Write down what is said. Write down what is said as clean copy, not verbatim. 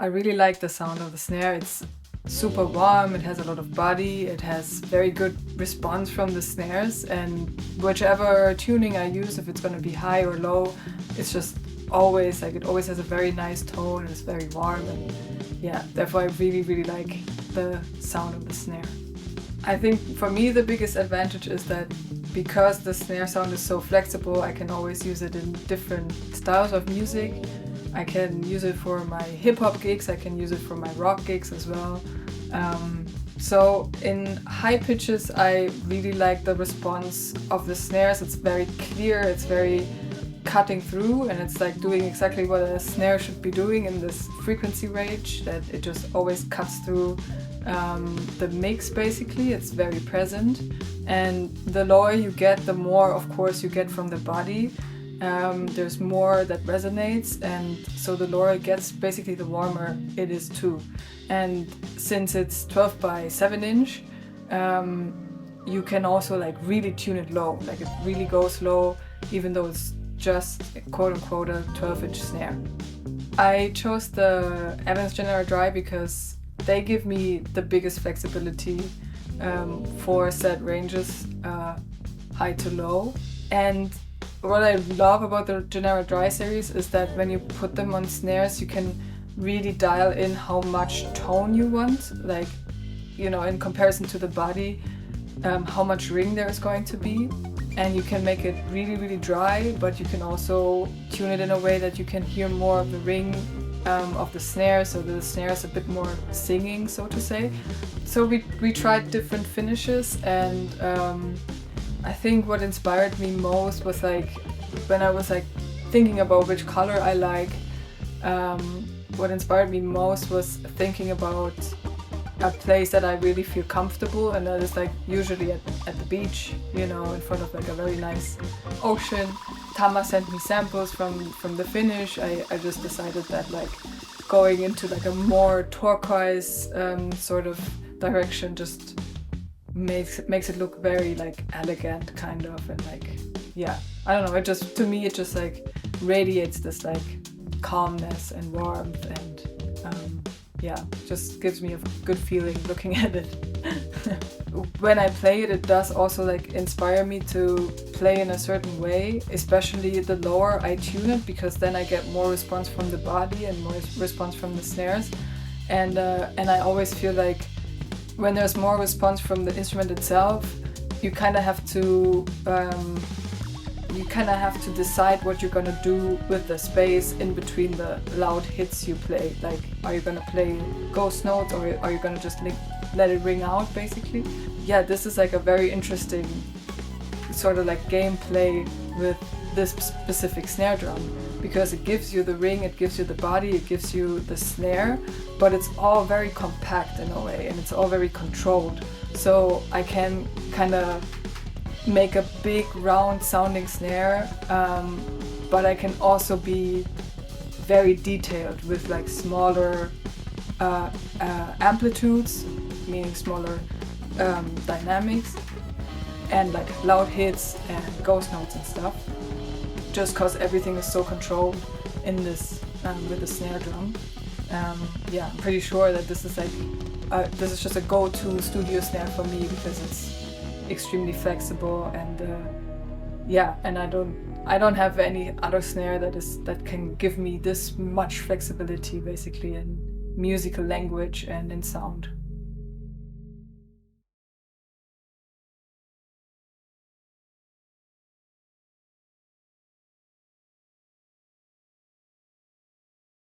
really like the sound of the snare. It's super warm, it has a lot of body, it has very good response from the snares, and whichever tuning I use, if it's going to be high or low, it's just always like, it always has a very nice tone, and it's very warm, and yeah, therefore I really, really like the sound of the snare. I think for me the biggest advantage is that because the snare sound is so flexible, I can always use it in different styles of music. I can use it for my hip-hop gigs, I can use it for my rock gigs as well. So in high pitches, I really like the response of the snares. It's very clear, it's very cutting through, and it's like doing exactly what a snare should be doing in this frequency range, that it just always cuts through the mix basically. It's very present, and the lower you get, the more of course you get from the body. There's more that resonates, and so the lower it gets, basically the warmer it is too. And since it's 12 by 7 inch, you can also like really tune it low, like it really goes low, even though it's just quote unquote a 12-inch snare. I chose the Evans General Dry because they give me the biggest flexibility for set ranges, high to low. And what I love about the General Dry series is that when you put them on snares, you can really dial in how much tone you want, like, you know, in comparison to the body, how much ring there is going to be. And you can make it really, really dry, but you can also tune it in a way that you can hear more of the ring of the snare, so the snare is a bit more singing, so to say. So we tried different finishes, and I think what inspired me most was like when I was like thinking about which color I like, what inspired me most was thinking about a place that I really feel comfortable, and that is like usually at the beach, you know, in front of like a very nice ocean. Tama sent me samples from the finish. I just decided that like going into like a more turquoise sort of direction just makes it look very like elegant kind of, and like, yeah, I don't know, it just, to me it just like radiates this like calmness and warmth, and yeah, just gives me a good feeling looking at it. When I play it, it does also like inspire me to play in a certain way, especially the lower I tune it, because then I get more response from the body and more response from the snares, and I always feel like when there's more response from the instrument itself, you kind of have to decide what you're gonna do with the space in between the loud hits you play. Like, are you gonna play ghost notes, or are you gonna just let it ring out, basically? Yeah, this is like a very interesting sort of like gameplay with this specific snare drum, because it gives you the ring, it gives you the body, it gives you the snare, but it's all very compact in a way, and it's all very controlled. So I can kind of make a big round sounding snare, but I can also be very detailed with like smaller amplitudes, meaning smaller dynamics, and like loud hits and ghost notes and stuff, just because everything is so controlled in this with the snare drum. Yeah, I'm pretty sure that this is like this is just a go-to studio snare for me, because it's extremely flexible, and yeah, and I don't have any other snare that can give me this much flexibility, basically, in musical language and in sound.